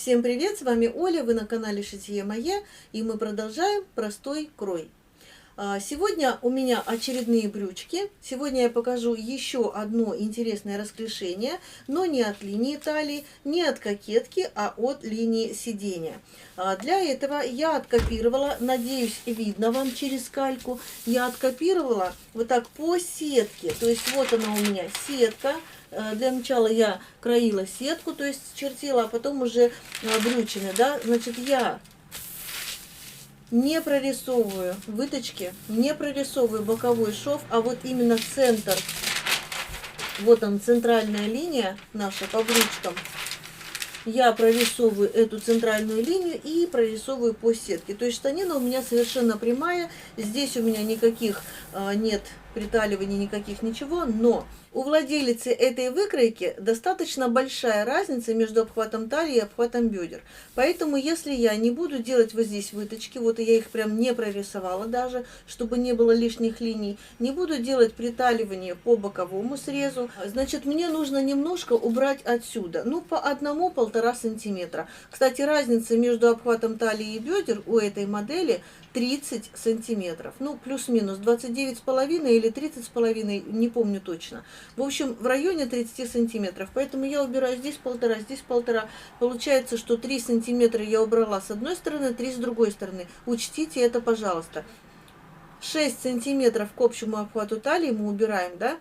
Всем привет, с вами Оля, вы на канале Шитье Мое, и мы продолжаем простой крой. Сегодня у меня очередные брючки. Сегодня я покажу еще одно интересное расклешение, но не от линии талии, не от кокетки, а от линии сидения. Для этого я откопировала, надеюсь, видно вам через кальку, я откопировала вот так по сетке. То есть вот она у меня сетка. Для начала я краила сетку, то есть чертила, а потом уже брючины, да. Значит, я не прорисовываю выточки, не прорисовываю боковой шов, а вот именно центр, вот он, центральная линия наша по брючкам. Я прорисовываю эту центральную линию и прорисовываю по сетке. То есть штанина у меня совершенно прямая, здесь у меня никаких нет приталиваний, никаких ничего, но у владелицы этой выкройки достаточно большая разница между обхватом талии и обхватом бедер. Поэтому если я не буду делать вот здесь выточки, вот я их прям не прорисовала даже, чтобы не было лишних линий, не буду делать приталивание по боковому срезу, значит мне нужно немножко убрать отсюда, ну по 1–1,5 сантиметра. Кстати, разница между обхватом талии и бедер у этой модели 30 сантиметров, ну плюс-минус 29,5 или 30,5, не помню точно. В общем, в районе 30 сантиметров. Поэтому я убираю здесь 1,5, здесь 1,5. Получается, что 3 сантиметра я убрала с одной стороны, 3 с другой стороны. Учтите это, пожалуйста. 6 сантиметров к общему обхвату талии мы убираем, да?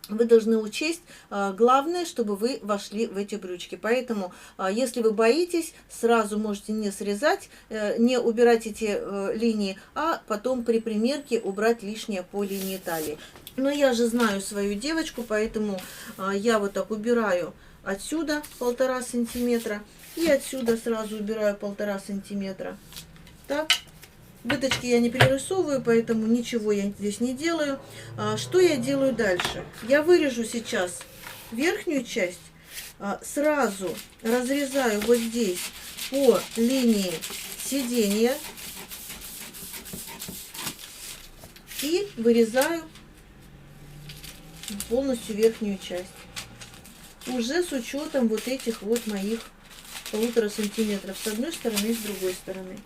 Вы должны учесть, главное, чтобы вы вошли в эти брючки. Поэтому, если вы боитесь, сразу можете не срезать, не убирать эти линии, а потом при примерке убрать лишнее по линии талии. Но я же знаю свою девочку, поэтому я вот так убираю отсюда 1,5 сантиметра и отсюда сразу убираю 1,5 сантиметра. Так. Выточки я не перерисовываю, поэтому ничего я здесь не делаю. Что я делаю дальше? Я вырежу сейчас верхнюю часть, сразу разрезаю вот здесь по линии сидения и вырезаю полностью верхнюю часть. Уже с учетом вот этих вот моих 1,5 сантиметров с одной стороны и с другой стороны.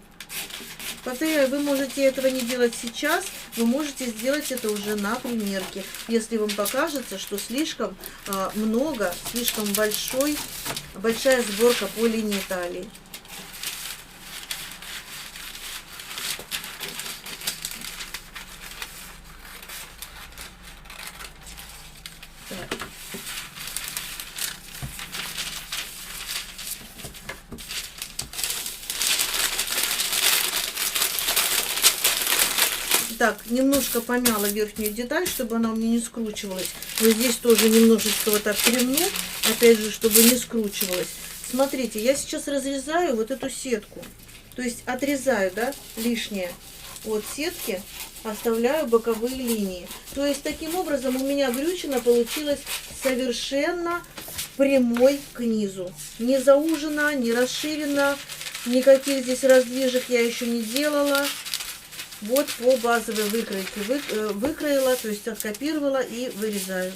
Повторяю, вы можете этого не делать сейчас, вы можете сделать это уже на примерке, если вам покажется, что слишком много, слишком большая сборка по линии талии. Так. Так, немножко помяла верхнюю деталь, чтобы она у меня не скручивалась. Вот здесь тоже немножечко вот так приму, опять же, чтобы не скручивалась. Смотрите, я сейчас разрезаю вот эту сетку. То есть отрезаю, да, лишнее от сетки, оставляю боковые линии. То есть таким образом у меня брючина получилась совершенно прямой к низу. Не заужена, не расширена, никаких здесь раздвижек я еще не делала. Вот по базовой выкройке выкроила, то есть откопировала и вырезаю.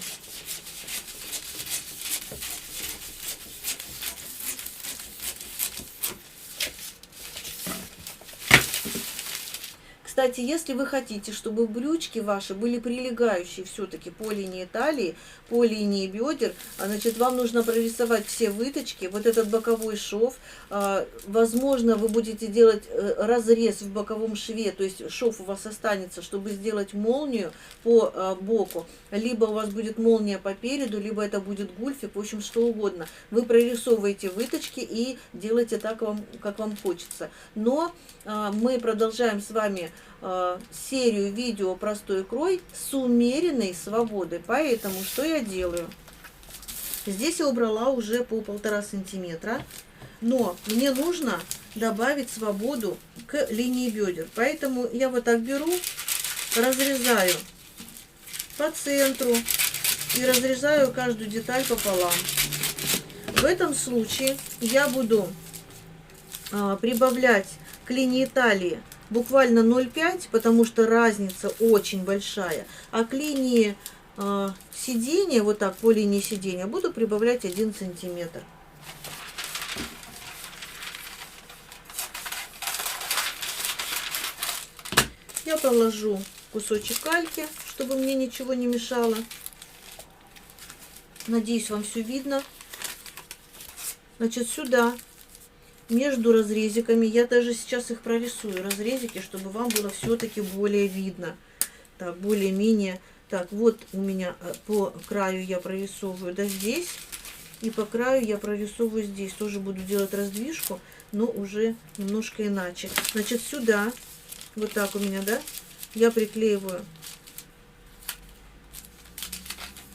Кстати, если вы хотите, чтобы брючки ваши были прилегающие все-таки по линии талии, по линии бедер, значит, вам нужно прорисовать все выточки, вот этот боковой шов. Возможно, вы будете делать разрез в боковом шве, то есть шов у вас останется, чтобы сделать молнию по боку. Либо у вас будет молния по переду, либо это будет гульфик, в общем, что угодно. Вы прорисовываете выточки и делаете так, как вам хочется. Но мы продолжаем с вами серию видео «Простой крой» с умеренной свободой. Поэтому что я делаю? Здесь я убрала уже по 1,5 сантиметра, но мне нужно добавить свободу к линии бедер. Поэтому я вот так беру, разрезаю по центру и разрезаю каждую деталь пополам. В этом случае я буду прибавлять к линии талии буквально 0,5, потому что разница очень большая. А к линии сидения, вот так по линии сидения, буду прибавлять 1 сантиметр. Я положу кусочек кальки, чтобы мне ничего не мешало. Надеюсь, вам все видно. Значит, сюда, между разрезиками, я даже сейчас их прорисую, разрезики, чтобы вам было все-таки более видно. Так, более-менее. Так, вот у меня по краю я прорисовываю, да, здесь. И по краю я прорисовываю здесь. Тоже буду делать раздвижку, но уже немножко иначе. Значит, сюда, вот так у меня, да, я приклеиваю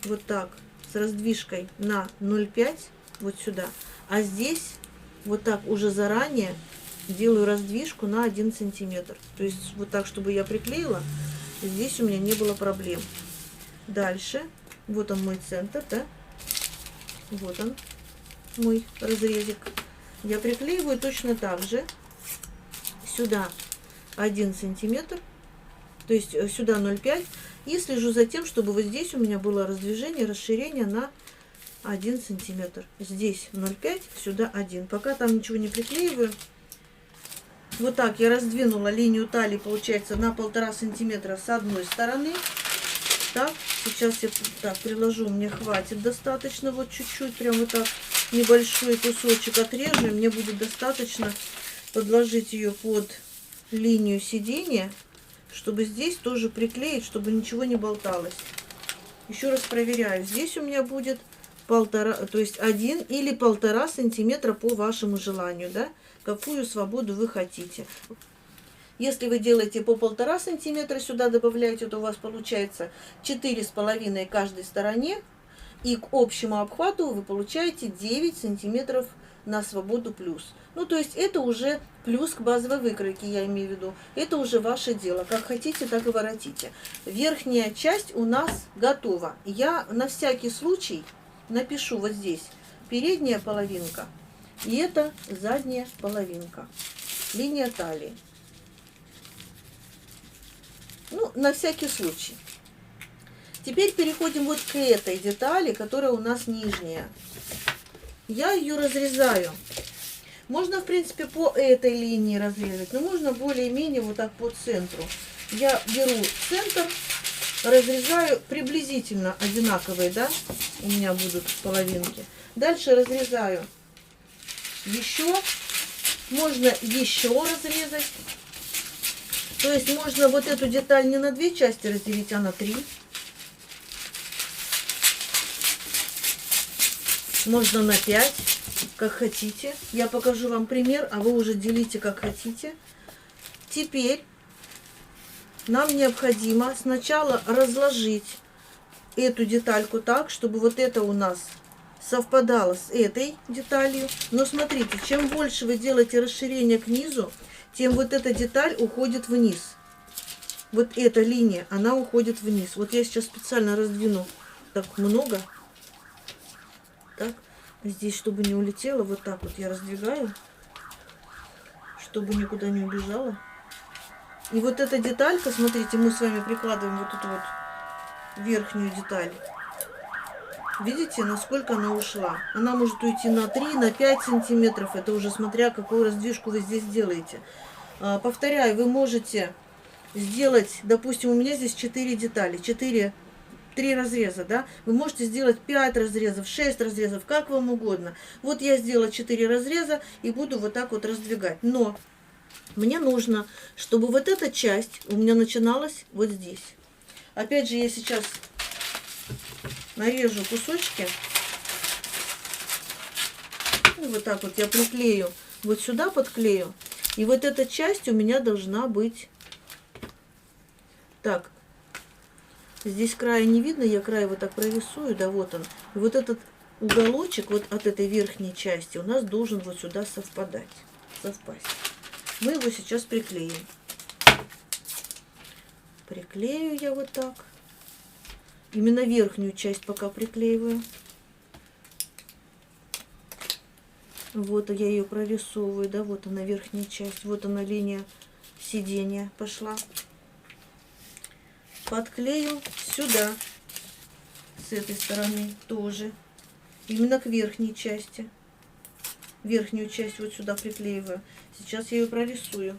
вот так, с раздвижкой на 0,5, вот сюда. А здесь вот так уже заранее делаю раздвижку на 1 сантиметр. То есть вот так, чтобы я приклеила, здесь у меня не было проблем. Дальше, вот он мой центр, да, вот он мой разрезик. Я приклеиваю точно так же сюда 1 сантиметр, то есть сюда 0,5, и слежу за тем, чтобы вот здесь у меня было раздвижение, расширение на 1 сантиметр. Здесь 0,5, сюда 1. Пока там ничего не приклеиваю. Вот так я раздвинула линию талии, получается, на 1,5 сантиметра с одной стороны. Так, сейчас я так приложу, мне хватит достаточно, вот чуть-чуть, прям вот так небольшой кусочек отрежу, и мне будет достаточно подложить ее под линию сидения, чтобы здесь тоже приклеить, чтобы ничего не болталось. Еще раз проверяю, здесь у меня будет 1,5, то есть 1 или 1,5 сантиметра по вашему желанию, да, какую свободу вы хотите. Если вы делаете по 1,5 сантиметра, сюда добавляете, то у вас получается 4,5 каждой стороне. И к общему обхвату вы получаете 9 сантиметров на свободу плюс. Ну, то есть это уже плюс к базовой выкройке, я имею в виду. Это уже ваше дело. Как хотите, так и воротите. Верхняя часть у нас готова. Я на всякий случай напишу вот здесь передняя половинка. И это задняя половинка. Линия талии. Ну, на всякий случай. Теперь переходим вот к этой детали, которая у нас нижняя. Я ее разрезаю. Можно, в принципе, по этой линии разрезать, но можно более-менее вот так по центру. Я беру центр, разрезаю приблизительно одинаковые, да, у меня будут половинки. Дальше разрезаю еще. Можно еще разрезать. То есть можно вот эту деталь не на 2 части разделить, а на 3. Можно на 5, как хотите. Я покажу вам пример, а вы уже делите как хотите. Теперь нам необходимо сначала разложить эту детальку так, чтобы вот это у нас совпадало с этой деталью. Но смотрите, чем больше вы делаете расширение к низу, тем вот эта деталь уходит вниз. Вот эта линия, она уходит вниз. Вот я сейчас специально раздвину так много. Так, здесь, чтобы не улетело, вот так вот я раздвигаю, чтобы никуда не убежала. И вот эта деталька, смотрите, мы с вами прикладываем вот эту вот верхнюю деталь. Видите, насколько она ушла? Она может уйти на 3, на 5 сантиметров. Это уже смотря, какую раздвижку вы здесь делаете. Повторяю, вы можете сделать, допустим, у меня здесь 4 детали, 3 разреза, да? Вы можете сделать 5 разрезов, 6 разрезов, как вам угодно. Вот я сделала 4 разреза и буду вот так вот раздвигать. Но мне нужно, чтобы вот эта часть у меня начиналась вот здесь. Опять же, я сейчас нарежу кусочки. И вот так вот я приклею. Вот сюда подклею. И вот эта часть у меня должна быть. Так. Здесь края не видно. Я край вот так прорисую. Да, вот он. И вот этот уголочек вот от этой верхней части у нас должен вот сюда совпасть. Мы его сейчас приклеим. Приклею я вот так. Именно верхнюю часть пока приклеиваю. Вот я ее прорисовываю, да, вот она верхняя часть, вот она линия сидения пошла. Подклею сюда, с этой стороны тоже, именно к верхней части. Верхнюю часть вот сюда приклеиваю. Сейчас я ее прорисую.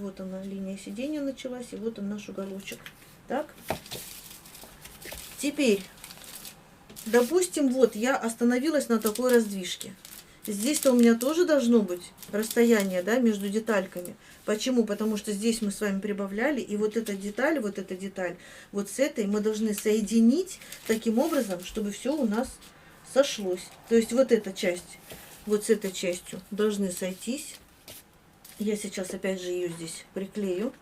Вот она, линия сидения началась, и вот он наш уголочек. Так. Теперь, допустим, вот я остановилась на такой раздвижке. Здесь-то у меня тоже должно быть расстояние, да, между детальками. Почему? Потому что здесь мы с вами прибавляли, и вот эта деталь, вот с этой мы должны соединить таким образом, чтобы все у нас сошлось. То есть вот эта часть, вот с этой частью должны сойтись. Я сейчас опять же ее здесь приклею.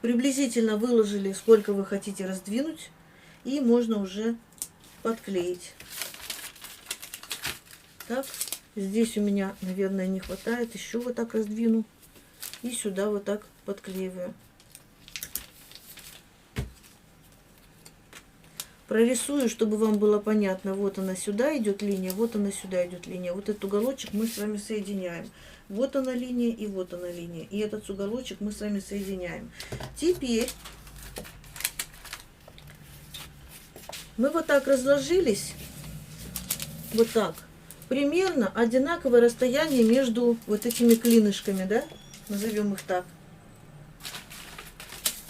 Приблизительно выложили, сколько вы хотите раздвинуть, и можно уже подклеить. Так, здесь у меня, наверное, не хватает. Еще вот так раздвину. И сюда вот так подклеиваю. Прорисую, чтобы вам было понятно. Вот она сюда идет линия, вот она сюда идет линия. Вот этот уголочек мы с вами соединяем. Вот она линия и вот она линия. И этот уголочек мы с вами соединяем. Теперь мы вот так разложились. Вот так. Примерно одинаковое расстояние между вот этими клинышками, да? Назовем их так.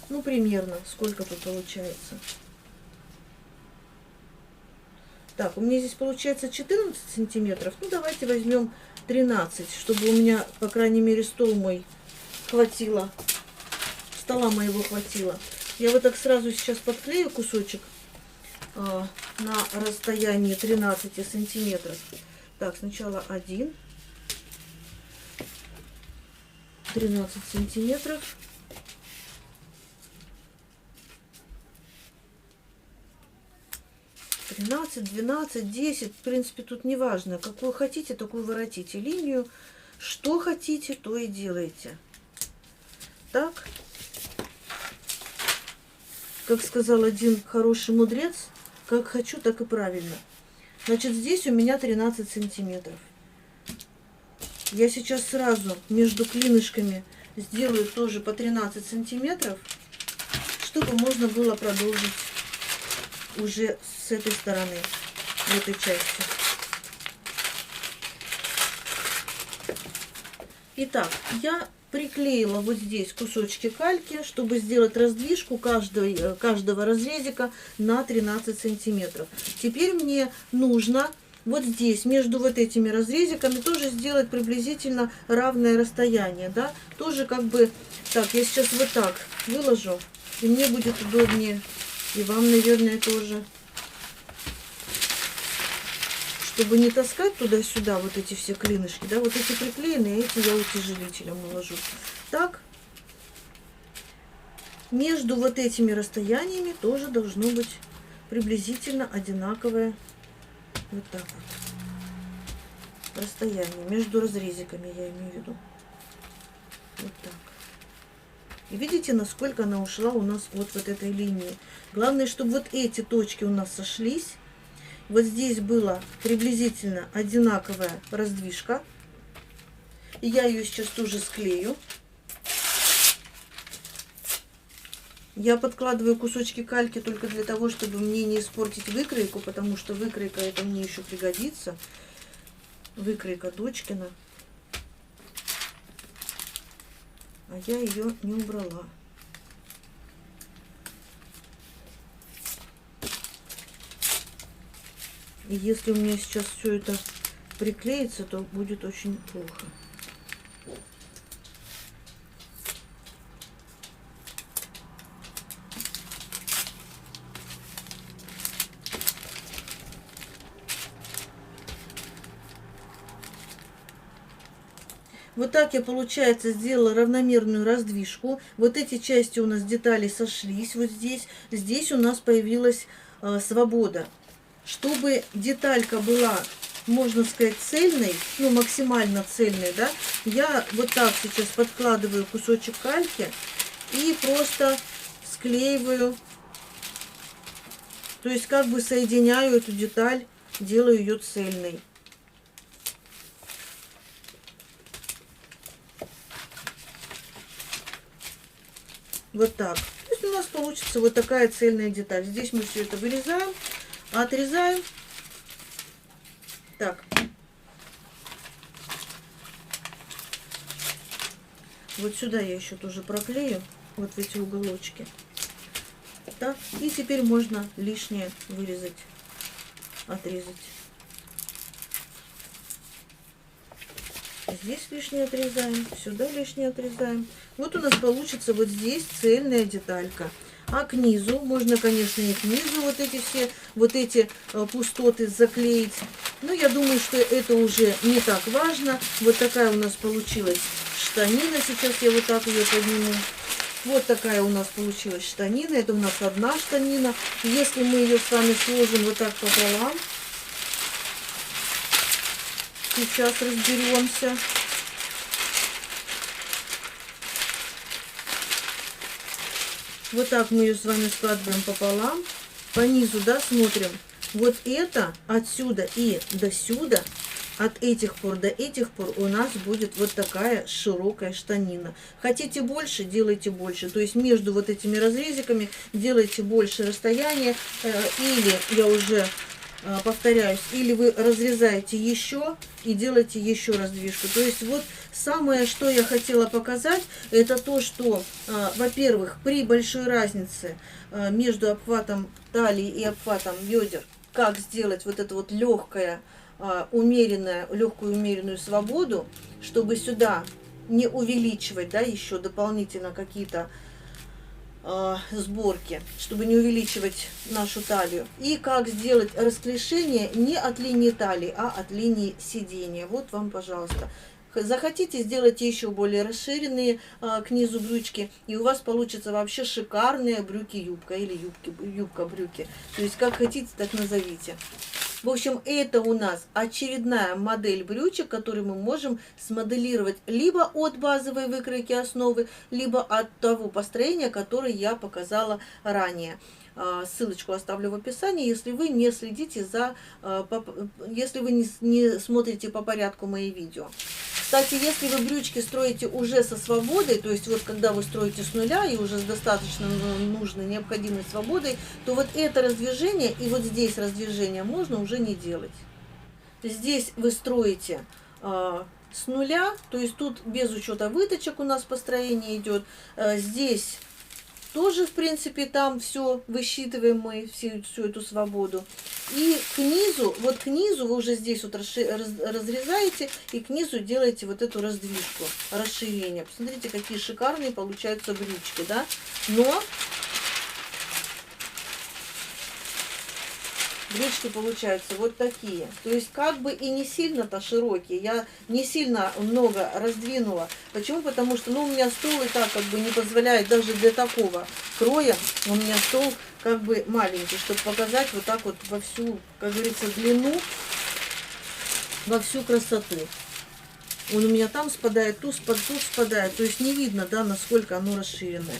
Ну, примерно. Сколько тут получается? Так, у меня здесь получается 14 сантиметров. Ну, давайте возьмем 13, чтобы у меня, по крайней мере, стол мой хватило. Стола моего хватило. Я вот так сразу сейчас подклею кусочек на расстоянии 13 сантиметров. Так, сначала 1. 13 сантиметров. 13, 12, 10, в принципе, тут не важно. Какую хотите, такую воротите линию. Что хотите, то и делаете. Так. Как сказал один хороший мудрец, как хочу, так и правильно. Значит, здесь у меня 13 сантиметров. Я сейчас сразу между клинышками сделаю тоже по 13 сантиметров, чтобы можно было продолжить уже с этой стороны, в этой части. Итак, я приклеила вот здесь кусочки кальки, чтобы сделать раздвижку каждого разрезика на 13 сантиметров. Теперь мне нужно вот здесь, между вот этими разрезиками, тоже сделать приблизительно равное расстояние, да, тоже как бы, так, я сейчас вот так выложу, и мне будет удобнее. И вам, наверное, тоже. Чтобы не таскать туда-сюда вот эти все клинышки, да, вот эти приклеенные, эти я утяжелителем наложу. Так, между вот этими расстояниями тоже должно быть приблизительно одинаковое, вот так вот, расстояние, между разрезиками я имею в виду. Вот так. И видите, насколько она ушла у нас от вот этой линии. Главное, чтобы вот эти точки у нас сошлись. Вот здесь была приблизительно одинаковая раздвижка. И я ее сейчас тоже склею. Я подкладываю кусочки кальки только для того, чтобы мне не испортить выкройку, потому что выкройка это мне еще пригодится. Выкройка дочкина. А я ее не убрала. И если у меня сейчас все это приклеится, то будет очень плохо. Вот так я, получается, сделала равномерную раздвижку. Вот эти части у нас детали сошлись вот здесь. Здесь у нас появилась свобода. Чтобы деталька была, можно сказать, цельной, ну, максимально цельной, да, я вот так сейчас подкладываю кусочек кальки и просто склеиваю. То есть как бы соединяю эту деталь, делаю ее цельной. Вот так. То есть у нас получится вот такая цельная деталь. Здесь мы все это вырезаем, отрезаем. Так. Вот сюда я еще тоже проклею, вот в эти уголочки. Так, и теперь можно лишнее вырезать, отрезать. Здесь лишнее отрезаем, сюда лишнее отрезаем. Вот у нас получится вот здесь цельная деталька. А к низу, можно, конечно, и к низу вот эти все, вот эти пустоты заклеить. Но я думаю, что это уже не так важно. Вот такая у нас получилась штанина. Сейчас я вот так ее подниму. Вот такая у нас получилась штанина. Это у нас одна штанина. Если мы ее с вами сложим вот так пополам, сейчас разберемся. Вот так мы ее с вами складываем пополам. По низу, да, смотрим. Вот это отсюда и до сюда, от этих пор до этих пор у нас будет вот такая широкая штанина. Хотите больше, делайте больше. То есть между вот этими разрезиками делайте больше расстояния. Или, я уже повторяюсь, или вы разрезаете еще и делаете еще раздвижку. То есть вот самое, что я хотела показать, это то, что, во-первых, при большой разнице между обхватом талии и обхватом бедер, как сделать вот это вот легкое, легкую умеренную свободу, чтобы сюда не увеличивать, да, еще дополнительно какие-то сборки, чтобы не увеличивать нашу талию. И как сделать расклешение не от линии талии, а от линии сидения. Вот вам, пожалуйста. Захотите, сделайте еще более расширенные к низу брючки, и у вас получится вообще шикарные брюки-юбка или юбка-брюки. То есть как хотите, так назовите. В общем, это у нас очередная модель брючек, которую мы можем смоделировать либо от базовой выкройки основы, либо от того построения, которое я показала ранее. Ссылочку оставлю в описании, если вы не следите если вы не смотрите по порядку мои видео. Кстати, если вы брючки строите уже со свободой, то есть вот когда вы строите с нуля и уже с достаточно нужной, необходимой свободой, то вот это раздвижение и вот здесь раздвижение можно уже не делать. Здесь вы строите с нуля, то есть тут без учета выточек у нас построение идет. Здесь тоже, в принципе, там все высчитываем мы, всю эту свободу. И к низу, вот к низу вы уже здесь вот разрезаете, и к низу делаете вот эту раздвижку, расширение. Посмотрите, какие шикарные получаются брючки, да? Но брючки получаются вот такие. То есть как бы и не сильно-то широкие. Я не сильно много раздвинула. Почему? Потому что у меня стол и так как бы не позволяет даже для такого кроя. У меня стол как бы маленький, чтобы показать вот так вот во всю, как говорится, длину, во всю красоту. Он у меня там спадает, тут спадает. То есть не видно, да, насколько оно расширенное.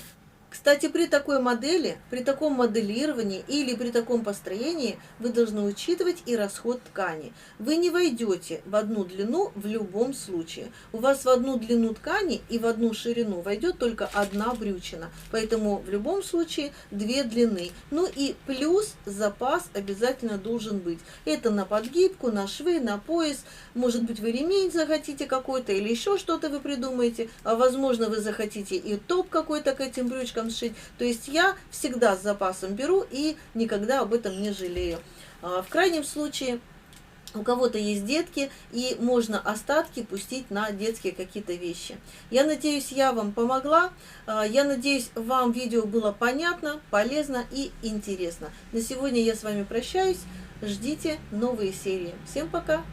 Кстати, при такой модели, при таком моделировании или при таком построении вы должны учитывать и расход ткани. Вы не войдете в одну длину в любом случае. У вас в одну длину ткани и в одну ширину войдет только одна брючина. Поэтому в любом случае две длины. Ну и плюс запас обязательно должен быть. Это на подгибку, на швы, на пояс. Может быть, вы ремень захотите какой-то или еще что-то вы придумаете. А возможно, вы захотите и топ какой-то к этим брючкам сшить. То есть я всегда с запасом беру и никогда об этом не жалею. В крайнем случае, у кого-то есть детки, и можно остатки пустить на детские какие-то вещи. Я надеюсь, я вам помогла. Я надеюсь, вам видео было понятно, полезно и интересно. На сегодня я с вами прощаюсь. Ждите новые серии. Всем пока!